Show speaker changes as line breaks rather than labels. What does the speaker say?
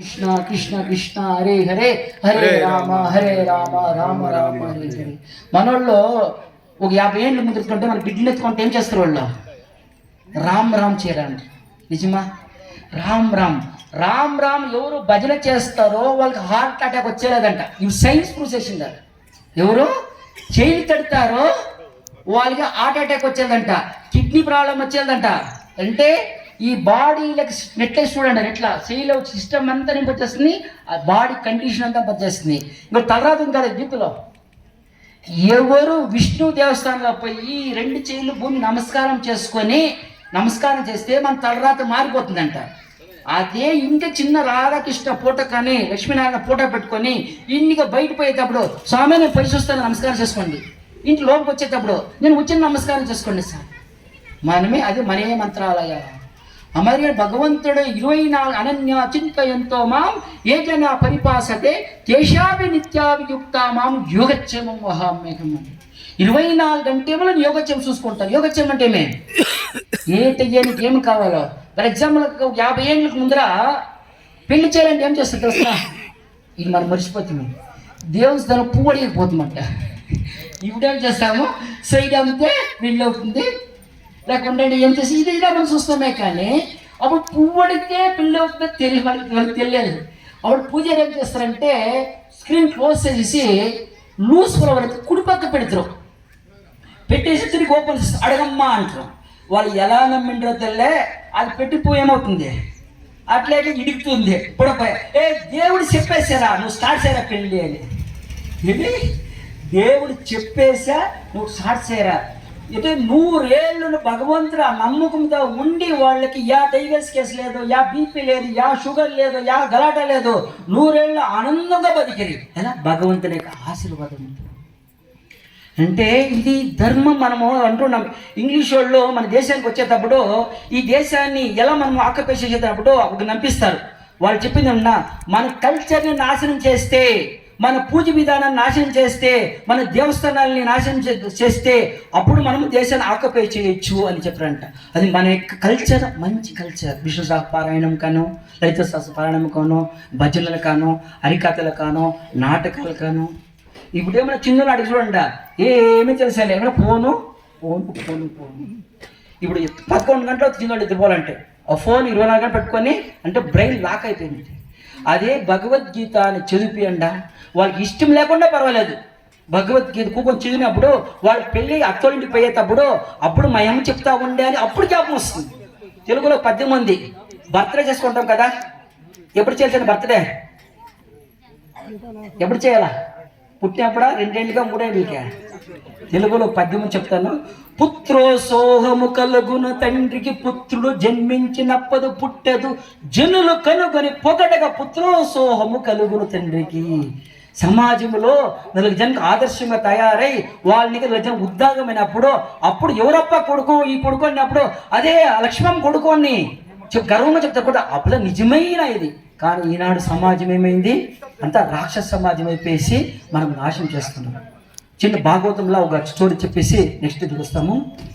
కృష్ణ కృష్ణ కృష్ణ హరే హరే హరే రామ రామ రామ హరే హరే. మనోళ్ళు ఒక 50 ఏళ్ళు ముందుకుంటే మన బిడ్డలు ఎత్తుకుంటే ఏం చేస్తారు వాళ్ళు? రామ్ రామ్ చేయాలండి. నిజమా? రామ్ రామ్ రామ్ రామ్ ఎవరు భజన చేస్తారో వాళ్ళకి హార్ట్ అటాక్ వచ్చేలేదంట. ఇవి సైన్స్ ప్రూవ్ చేసింది. ఎవరు చేయి తడతారో వాళ్ళకి హార్ట్ అటాక్ వచ్చేదంట, కిడ్నీ ప్రాబ్లం వచ్చేదంట. అంటే ఈ బాడీలకు నెట్లే చూడండి, ఎట్లా చేయిలో సిస్టమ్ అంతా నింపొచ్చేస్తుంది, ఆ బాడీ కండిషన్ అంతా పనిచేస్తుంది. ఇంకా తలరాత ఉంది కదా గీతలో, ఎవరు విష్ణు దేవస్థానంలో పోయి 2 చేతులు భూమి నమస్కారం చేసుకొని నమస్కారం చేస్తే మన తలరాత మారిపోతుందంట. అదే ఇంకా చిన్న రాధాకృష్ణ ఫోటో కానీ లక్ష్మీనారాయణ ఫోటో పెట్టుకొని ఇంటికి బయట పోయేటప్పుడు స్వామి నేను పైసి వస్తాను నమస్కారం చేసుకోండి, ఇంటి లోపలికి వచ్చేటప్పుడు నేను వచ్చిన నమస్కారం చేసుకోండి సార్. మనమే అది మనే మంత్రాలయ అమర్య భగవంతుడు 24 అనన్య చింతయంతో మాం ఏ జన పరిపాసతే తేషాభి నిత్యాభియుక్త మాం యోగక్షేమం వహామ్యహం. 24 గంటలు యోగక్షేమం చూసుకుంటారు. యోగక్షేమం అంటే ఏ తెయ్యనికి ఏమి కావాలో. ఫర్ ఎగ్జాంపుల్ 50 ఏళ్ళకి ముందర పెళ్లి చేయాలంటే ఏం చేస్తారు తెలుసా? ఇది మనం మర్చిపోతున్నాం. దేవుని స్థానం పువ్వు అడిగిపోతుందంట. ఇప్పుడేం చేస్తాము, సైడ్ అమ్మితే పెళ్ళి అవుతుంది, లేకుంటే ఏం చేసి ఇది ఇలా మనం చూస్తామే. కానీ అప్పుడు పువ్వు అడిగితే పెళ్ళి అవుతుందో వాళ్ళకి తెలియదు. అప్పుడు పూజారి ఏం చేస్తారంటే స్క్రీన్ క్లోజ్ చేసి లూజ్ ఫ్లవర్ అయితే కుడిపక్క పెడతారు, పెట్టేసి తిరిగి ఓపెన్ చేస్తారు, అడగమ్మా అంటారు. వాళ్ళు ఎలా నమ్మిండ్రో తెల్లే, అది పెట్టి పువ్వు ఏమవుతుంది అట్లాగే ఇడుగుతుంది. ఇప్పుడు ఏ దేవుడు చెప్పేశారా నువ్వు స్టార్ట్ చేయరా పెళ్ళి అని. ఇది దేవుడు చెప్పేసా నువ్వు స్టార్ట్ చేయరా. అంటే 100 ఏళ్ళు భగవంతుడు ఆ నమ్మకంతో ఉండి వాళ్ళకి యా డైవర్స్ కేసు లేదు, యా బీపీ లేదు, యా షుగర్ లేదు, యా గలాట లేదు, 100 ఏళ్ళు ఆనందంగా బతికిరి. ఎలా? భగవంతుని యొక్క ఆశీర్వాదం. అంటే ఇది ధర్మం. మనము అంటున్నాం ఇంగ్లీష్ వాళ్ళు మన దేశానికి వచ్చేటప్పుడు ఈ దేశాన్ని ఎలా మనం ఆక్యుపై చేసేటప్పుడు ఒక నంపిస్తారు. వాళ్ళు చెప్పింది అన్నా, మన కల్చర్ని నాశనం చేస్తే, మన పూజ విధానాన్ని నాశనం చేస్తే, మన దేవస్థానాలని నాశనం చేస్తే అప్పుడు మనం దేశాన్ని ఆక్యుపై చేయొచ్చు అని చెప్పారంట. అది మన యొక్క కల్చర్, మంచి కల్చర్. విష్ణు పారాయణం కాను, లలిత సహస్ర పారాయణం కాను, భజనలు కాను, హరికథలు కాను, నాటకాలు కాను. ఇప్పుడు ఏమైనా చిన్నలు అడిగి చూడండి, ఏమీ తెలిసాలి ఏమైనా ఫోను ఫోను ఫోను ఫోను. ఇప్పుడు 11 గంటలు చిన్నవాళ్ళు ఎత్తుకోవాలంటే ఆ ఫోన్ 24 గంటలు పెట్టుకొని అంటే బ్రెయిన్ లాక్ అయిపోయింది. అదే భగవద్గీత అని చదివిపియండా వాళ్ళకి ఇష్టం లేకుండా పర్వాలేదు. భగవద్గీత కూకొని చదివినప్పుడు వాళ్ళ పెళ్ళి అత్తోళ్ళింటికి పోయేటప్పుడు అప్పుడు మా అమ్మ చెప్తా ఉండే అని అప్పుడు జ్ఞాపకం వస్తుంది. తెలుగులో 10 మంది బర్త్డే చేసుకుంటాం కదా, ఎప్పుడు చేయాల్సిన బర్త్డే ఎప్పుడు చేయాలా? పుట్టినప్పుడా 2 ఏళ్ళుగా 3 ఏళ్ళుగా? తెలుగులో 10 మంది చెప్తాను. పుత్రో సోహము కలుగును తండ్రికి, పుత్రుడు జన్మించినప్పదు పుట్టదు జనులు కనుగొని పొగడగా పుత్రో సోహము కలుగును తండ్రికి. సమాజంలో 4 జనకు ఆదర్శంగా తయారై వాళ్ళకి 4 జనం ఉద్యోగమైనప్పుడు అప్పుడు ఎవరప్ప కొడుకు ఈ కొడుకు అన్నప్పుడు అదే లక్ష్మణ్ కొడుకు అని గర్వంగా చెప్తా కూడా అప్పుడు నిజమైన ఇది. కానీ ఈనాడు సమాజం ఏమైంది, అంతా రాక్షస సమాజం అయిపోయేసి మనం నాశనం చేస్తున్నాం. చిన్న భాగవతంలో ఒక స్టోరీ చెప్పేసి నెక్స్ట్ చూస్తాము.